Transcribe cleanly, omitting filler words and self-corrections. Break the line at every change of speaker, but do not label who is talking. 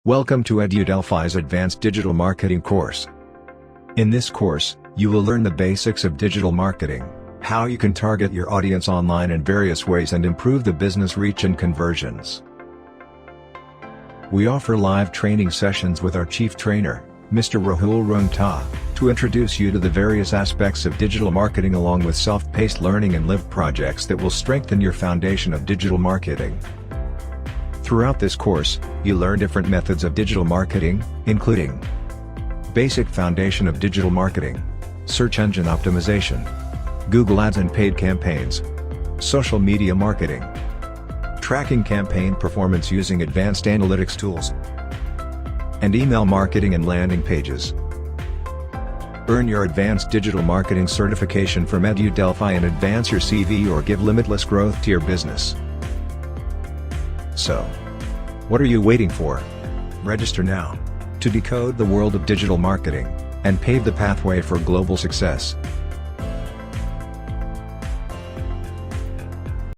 Welcome to EduDelphi's Advanced Digital Marketing course. In this course, you will learn the basics of digital marketing, how you can target your audience online in various ways and improve the business reach and conversions. We offer live training sessions with our chief trainer, Mr. Rahul Rungta, to introduce you to the various aspects of digital marketing along with self-paced learning and live projects that will strengthen your foundation of digital marketing. Throughout this course, you learn different methods of digital marketing, including basic foundation of digital marketing, search engine optimization, Google Ads and paid campaigns, social media marketing, tracking campaign performance using advanced analytics tools, and email marketing and landing pages. Earn your advanced digital marketing certification from EduDelphi and advance your CV or give limitless growth to your business. So, what are you waiting for? Register now to decode the world of digital marketing and pave the pathway for global success.